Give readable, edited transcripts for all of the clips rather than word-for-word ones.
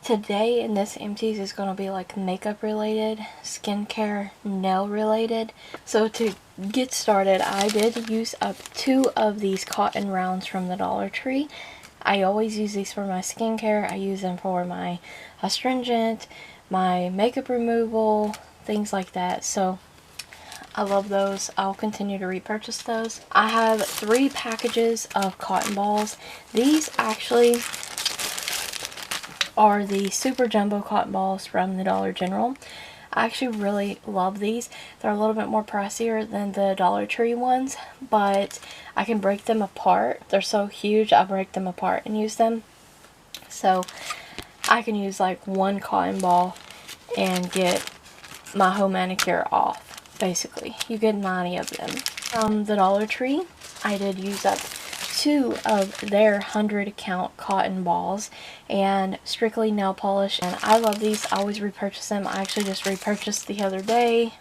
Today in this Empties is going to be like makeup related, skincare, nail related. So to get started, I did use up 2 of these cotton rounds from the Dollar Tree. I always use these for my skincare. I use them for my astringent, my makeup removal, things like that. So I love those. I'll continue to repurchase those. I have 3 packages of cotton balls. These actually are the super jumbo cotton balls from the Dollar General. I actually really love these. They're a little bit more pricier than the Dollar Tree ones, but I can break them apart. They're so huge, I break them apart and use them. So I can use like 1 cotton ball and get my whole manicure off, basically. You get 90 of them. From the Dollar Tree, I did use up 2 of their 100 count cotton balls and strictly nail polish, and I love these. I always repurchase them. I actually just repurchased the other day.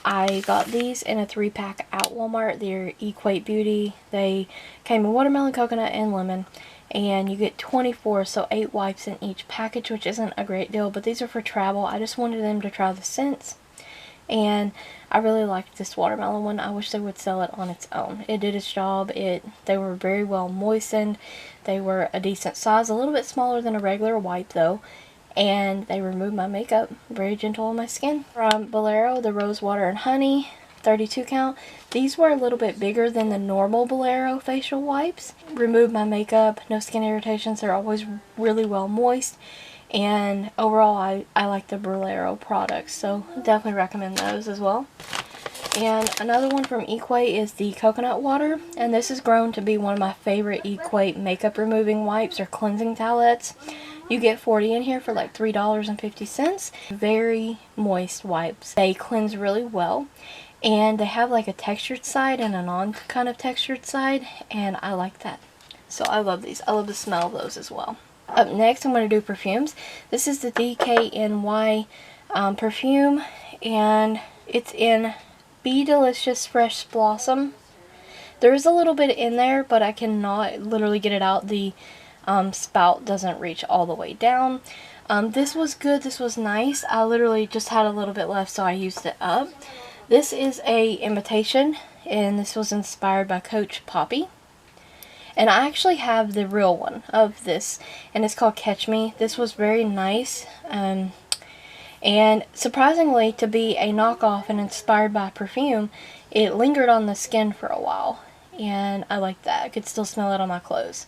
I got these in a 3-pack at Walmart. They're Equate Beauty. They came in watermelon, coconut, and lemon, and you get 24, so 8 wipes in each package, which isn't a great deal, but these are for travel. I just wanted them to try the scents, and I really liked this watermelon one. I wish they would sell it on its own. It did its job. They were very well moistened. They were a decent size, a little bit smaller than a regular wipe though, and they removed my makeup. Very gentle on my skin. From Bolero, the Rose Water and Honey 32 count. These were a little bit bigger than the normal Bolero facial wipes. Removed my makeup, no skin irritations. They're always really well moist. And overall, I like the Bolero products, so definitely recommend those as well. And another one from Equate is the coconut water, and this has grown to be one of my favorite Equate makeup removing wipes or cleansing towelettes. You get 40 in here for like $3.50. Very moist wipes. They cleanse really well, and they have like a textured side and a non kind of textured side, and I like that. So I love these. I love the smell of those as well. Up next, I'm going to do perfumes. This is the DKNY perfume, and it's in Be Delicious Fresh Blossom. There is a little bit in there, but I cannot literally get it out. The spout doesn't reach all the way down. This was good. This was nice. I literally just had a little bit left, so I used it up. This is a imitation, and this was inspired by Coach Poppy. And I actually have the real one of this, and it's called Catch Me. This was very nice, and surprisingly, to be a knockoff and inspired by perfume, it lingered on the skin for a while, and I like that. I could still smell it on my clothes.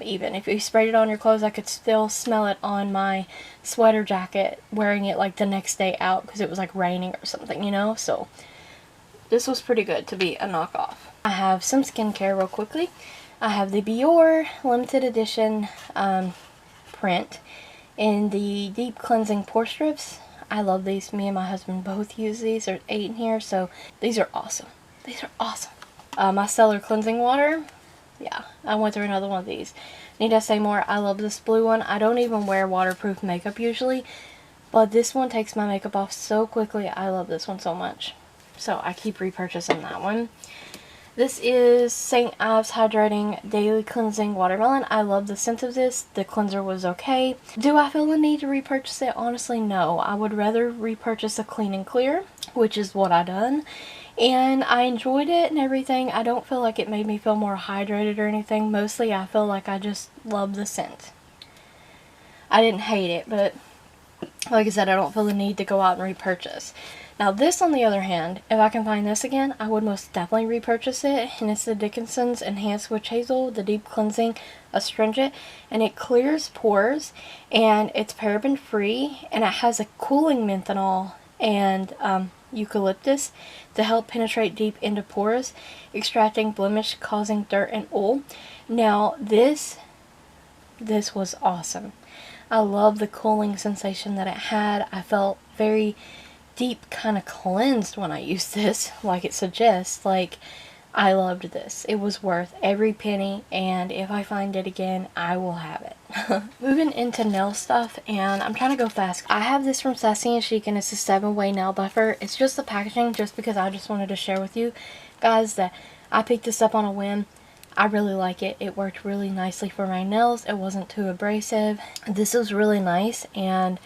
Even if you sprayed it on your clothes, I could still smell it on my sweater jacket, wearing it like the next day out because it was like raining or something, you know? So this was pretty good to be a knockoff. I have some skincare real quickly. I have the Biore limited edition print in the deep cleansing pore strips. I love these. Me and my husband both use these. There's 8 in here, so these are awesome. These are awesome. My Stellar cleansing water. Yeah, I went through another one of these. Need I say more? I love this blue one. I don't even wear waterproof makeup usually, but this one takes my makeup off so quickly. I love this one so much. So I keep repurchasing that one. This is St. Ives Hydrating Daily Cleansing Watermelon. I love the scent of this. The cleanser was okay. Do I feel the need to repurchase it? Honestly, no. I would rather repurchase a Clean and Clear, which is what I done. And I enjoyed it and everything. I don't feel like it made me feel more hydrated or anything. Mostly I feel like I just love the scent. I didn't hate it, but like I said, I don't feel the need to go out and repurchase. Now this, on the other hand, if I can find this again, I would most definitely repurchase it. And it's the Dickinson's Enhanced Witch Hazel, the Deep Cleansing Astringent. And it clears pores, and it's paraben free, and it has a cooling menthol and eucalyptus to help penetrate deep into pores, extracting blemish causing dirt and oil. Now this was awesome. I love the cooling sensation that it had. I felt very deep kind of cleansed when I used this, like it suggests. Like, I loved this. It was worth every penny, and if I find it again, I will have it. Moving into nail stuff, and I'm trying to go fast. I have this from Sassy and Chic, and it's a 7-way nail buffer. It's just the packaging, just because I just wanted to share with you guys that I picked this up on a whim. I really like it. It worked really nicely for my nails. It wasn't too abrasive. This was really nice, and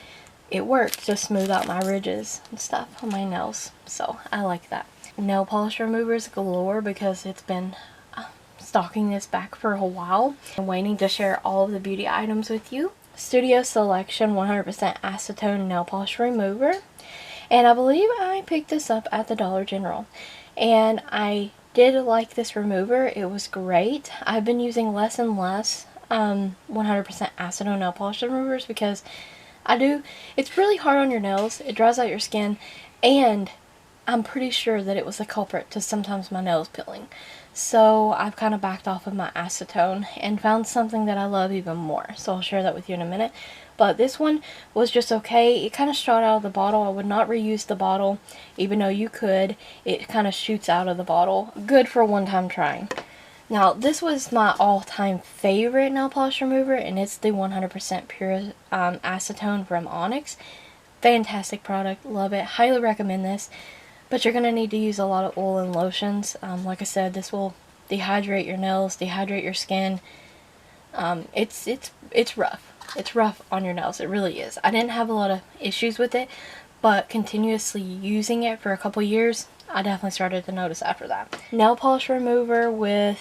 it worked to smooth out my ridges and stuff on my nails. So I like that. Nail polish removers galore because it's been stocking this back for a while. I'm waiting to share all of the beauty items with you. Studio Selection 100% acetone nail polish remover. And I believe I picked this up at the Dollar General. And I did like this remover. It was great. I've been using less and less 100% acetone nail polish removers because it's really hard on your nails. It dries out your skin, and I'm pretty sure that it was the culprit to sometimes my nails peeling. So I've kind of backed off of my acetone and found something that I love even more. So I'll share that with you in a minute. But this one was just okay. It kind of shot out of the bottle. I would not reuse the bottle, even though you could. It kind of shoots out of the bottle. Good for one-time trying. Now, this was my all-time favorite nail polish remover, and it's the 100% pure acetone from Onyx. Fantastic product. Love it. Highly recommend this. But you're going to need to use a lot of oil and lotions. Like I said, this will dehydrate your nails, dehydrate your skin. It's rough. It's rough on your nails. It really is. I didn't have a lot of issues with it, but continuously using it for a couple years, I definitely started to notice after that. Nail polish remover with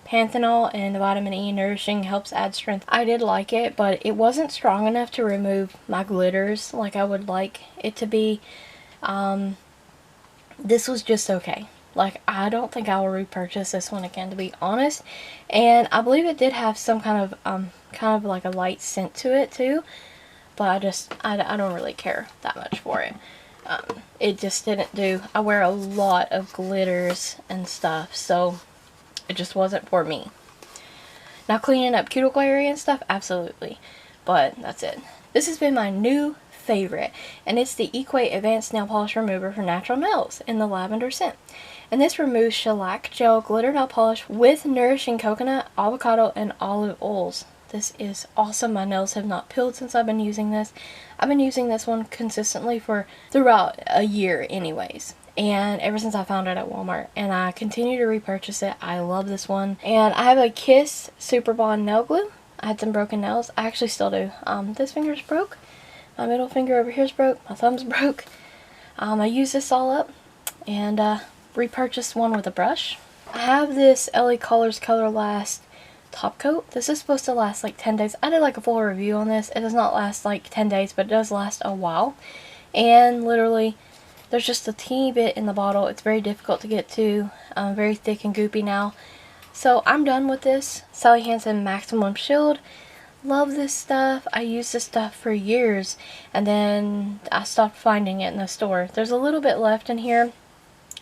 panthenol and vitamin E nourishing, helps add strength. I did like it, but it wasn't strong enough to remove my glitters like I would like it to be. This was just okay. Like, I don't think I will repurchase this one again, to be honest. And I believe it did have some kind of like a light scent to it too, but I don't really care that much for it. It just didn't do. I wear a lot of glitters and stuff, so it just wasn't for me. Now, cleaning up cuticle area and stuff, absolutely, but that's it. This has been my new favorite, and it's the Equate Advanced Nail Polish Remover for Natural Nails in the lavender scent. And this removes shellac gel glitter nail polish with nourishing coconut, avocado, and olive oils. This is awesome. My nails have not peeled since I've been using this. I've been using this one consistently for throughout a year anyways. And ever since I found it at Walmart, and I continue to repurchase it. I love this one. And I have a Kiss Super Bond nail glue. I had some broken nails. I actually still do. This finger's broke. My middle finger over here's broke. My thumb's broke. I used this all up and repurchased one with a brush. I have this LA Colors Color Last top coat. This is supposed to last like 10 days. I did like a full review on this. It does not last like 10 days, but it does last a while. And literally, there's just a teeny bit in the bottle. It's very difficult to get to. Very thick and goopy now. So I'm done with this. Sally Hansen Maximum Shield. Love this stuff. I used this stuff for years, and then I stopped finding it in the store. There's a little bit left in here,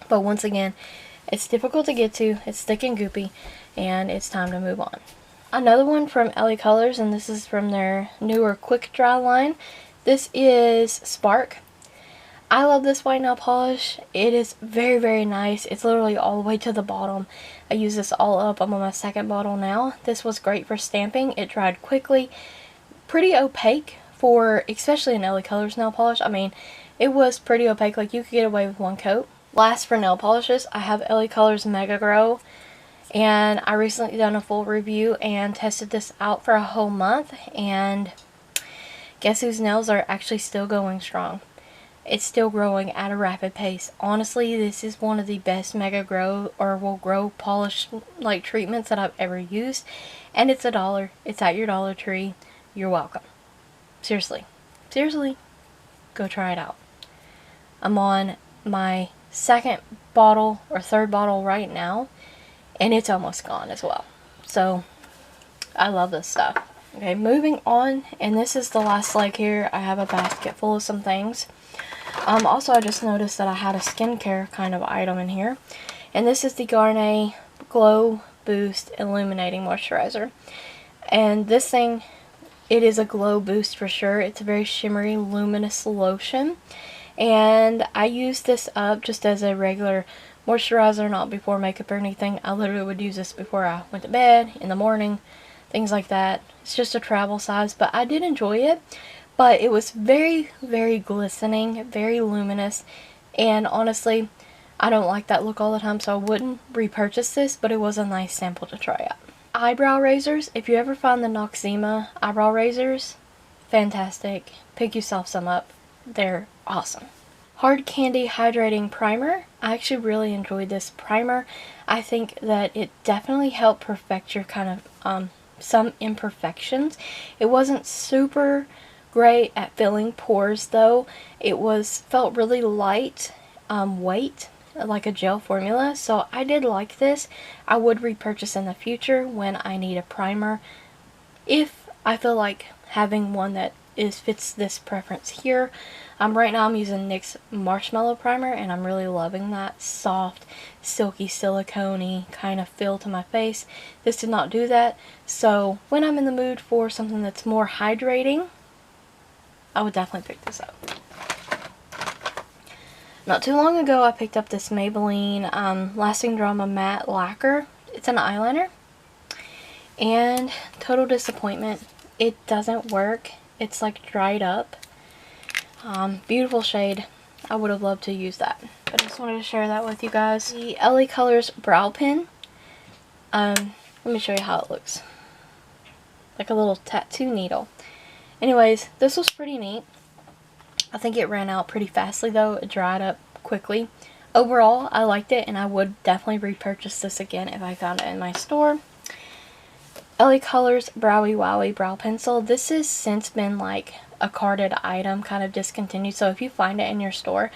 but once again, it's difficult to get to. It's thick and goopy, and it's time to move on. Another one from LA Colors, and this is from their newer Quick Dry line. This is Spark. I love this white nail polish. It is very, very nice. It's literally all the way to the bottom. I use this all up. I'm on my second bottle now. This was great for stamping. It dried quickly. Pretty opaque for, especially an LA Colors nail polish. I mean, it was pretty opaque. Like, you could get away with one coat. Last, for nail polishes, I have LA Colors Mega Grow. And I recently done a full review and tested this out for a whole month. And guess whose nails are actually still going strong? It's still growing at a rapid pace. Honestly, this is one of the best Mega Grow or will grow polish like treatments that I've ever used. And it's $1. It's at your Dollar Tree. You're welcome. Seriously. Seriously. Go try it out. I'm on my second bottle or third bottle right now, and it's almost gone as well. So I love this stuff. Okay, moving on, and this is the last leg here. I have a basket full of some things. Also, I just noticed that I had a skincare kind of item in here, and this is the Garnier Glow Boost Illuminating Moisturizer. And this thing, it is a glow boost for sure. It's a very shimmery, luminous lotion, and I use this up just as a regular moisturizer, not before makeup or anything. I literally would use this before I went to bed, in the morning, things like that. It's just a travel size, but I did enjoy it. But it was very, very glistening, very luminous, and honestly, I don't like that look all the time, so I wouldn't repurchase this, but it was a nice sample to try out. Eyebrow razors. If you ever find the Noxzema eyebrow razors, fantastic. Pick yourself some up. They're awesome. Hard Candy Hydrating Primer. I actually really enjoyed this primer. I think that it definitely helped perfect your kind of some imperfections. It wasn't super great at filling pores though. It felt really light weight, like a gel formula, so I did like this. I would repurchase in the future when I need a primer, if I feel like having one that fits this preference here. Right now I'm using NYX Marshmallow Primer, and I'm really loving that soft, silky, silicone-y kind of feel to my face. This did not do that, so when I'm in the mood for something that's more hydrating, I would definitely pick this up. Not too long ago, I picked up this Maybelline Lasting Drama Matte Lacquer. It's an eyeliner, and total disappointment. It doesn't work. It's like dried up. Beautiful shade. I would have loved to use that, but I just wanted to share that with you guys. The LA Colors Brow Pen. Let me show you how it looks. Like a little tattoo needle. Anyways, this was pretty neat. I think it ran out pretty fastly though. It dried up quickly. Overall, I liked it, and I would definitely repurchase this again if I found it in my store. LA Colors Browy Wowie Brow Pencil. This has since been like a carded item, kind of discontinued, so if you find it in your store,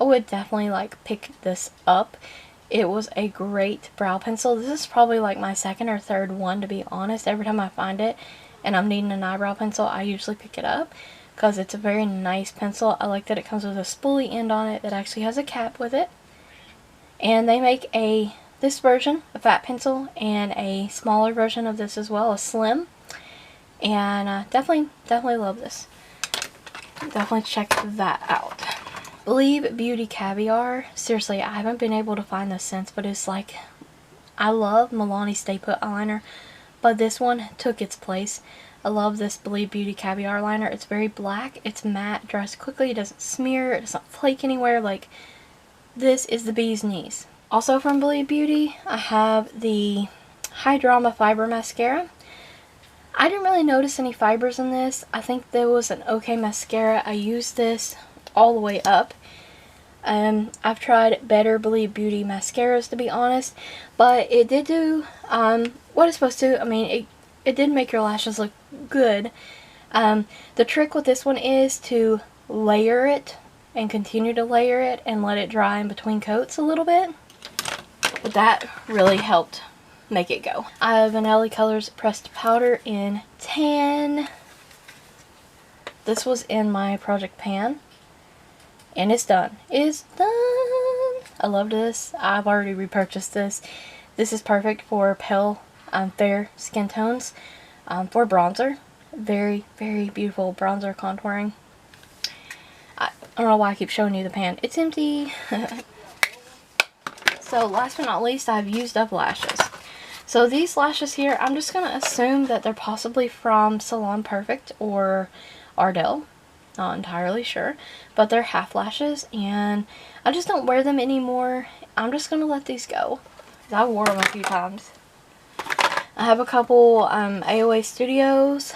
I would definitely like pick this up. It was a great brow pencil. This is probably like my second or third one, to be honest. Every time I find it and I'm needing an eyebrow pencil, I usually pick it up because it's a very nice pencil. I like that it comes with a spoolie end on it that actually has a cap with it. And they make this version, a fat pencil, and a smaller version of this as well, a slim. And definitely love this. Definitely check that out. Believe Beauty Caviar. Seriously, I haven't been able to find this since, but it's like, I love Milani Stay Put eyeliner, but this one took its place. I love this Believe Beauty Caviar liner. It's very black, it's matte, dries quickly, it doesn't smear, it doesn't flake anywhere. Like, this is the bee's knees. Also from Believe Beauty, I have the High Drama Fiber Mascara. I didn't really notice any fibers in this. I think there was an okay mascara. I used this all the way up. I've tried better Believe Beauty mascaras, to be honest, but it did do what it's supposed to. I mean, it did make your lashes look good. The trick with this one is to layer it and continue to layer it and let it dry in between coats a little bit. But that really helped make it go. I have an LA Colors Pressed Powder in Tan. This was in my project pan, and it's done. It's done. I love this. I've already repurchased this. This is perfect for pale, fair skin tones, for bronzer. Very, very beautiful bronzer contouring. I don't know why I keep showing you the pan. It's empty. So last but not least, I've used up lashes. So these lashes here, I'm just going to assume that they're possibly from Salon Perfect or Ardell. Not entirely sure. But they're half lashes, and I just don't wear them anymore. I'm just going to let these go. I wore them a few times. I have a couple AOA Studios.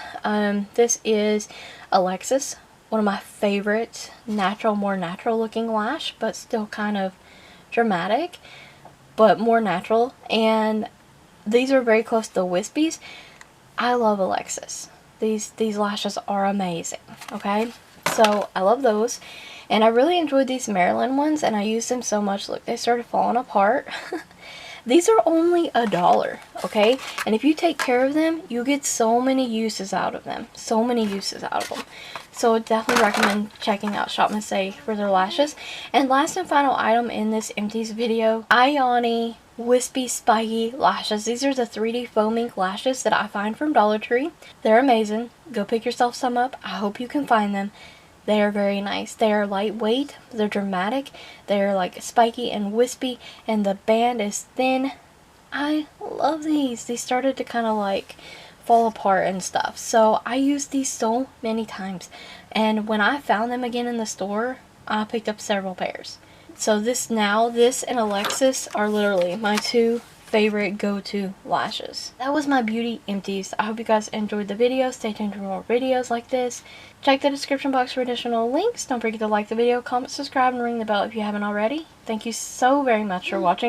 This is Alexis. One of my favorite more natural looking lash, but still kind of dramatic, but more natural. And these are very close to the wispies. I love Alexis. These lashes are amazing, okay? So I love those. And I really enjoyed these Maryland ones, and I used them so much. Look, they started falling apart. These are only $1, okay? And if you take care of them, you get so many uses out of them. So many uses out of them. So I definitely recommend checking out Shop Miss A for their lashes. And last and final item in this Empties video, Ioni Wispy Spiky Lashes. These are the 3D foam ink lashes that I find from DollarTree. They're amazing. Go pick yourself some up. I hope you can find them. They are very nice. They are lightweight, they're dramatic, they're like spiky and wispy, and the band is thin. I love these. These started to kind of like fall apart and stuff. So I used these so many times, and when I found them again in the store, I picked up several pairs. So this and Alexis are literally my two favorite go-to lashes. That was my beauty empties. I hope you guys enjoyed the video. Stay tuned for more videos like this. Check the description box for additional links. Don't forget to like the video, comment, subscribe, and ring the bell if you haven't already. Thank you so very much for watching.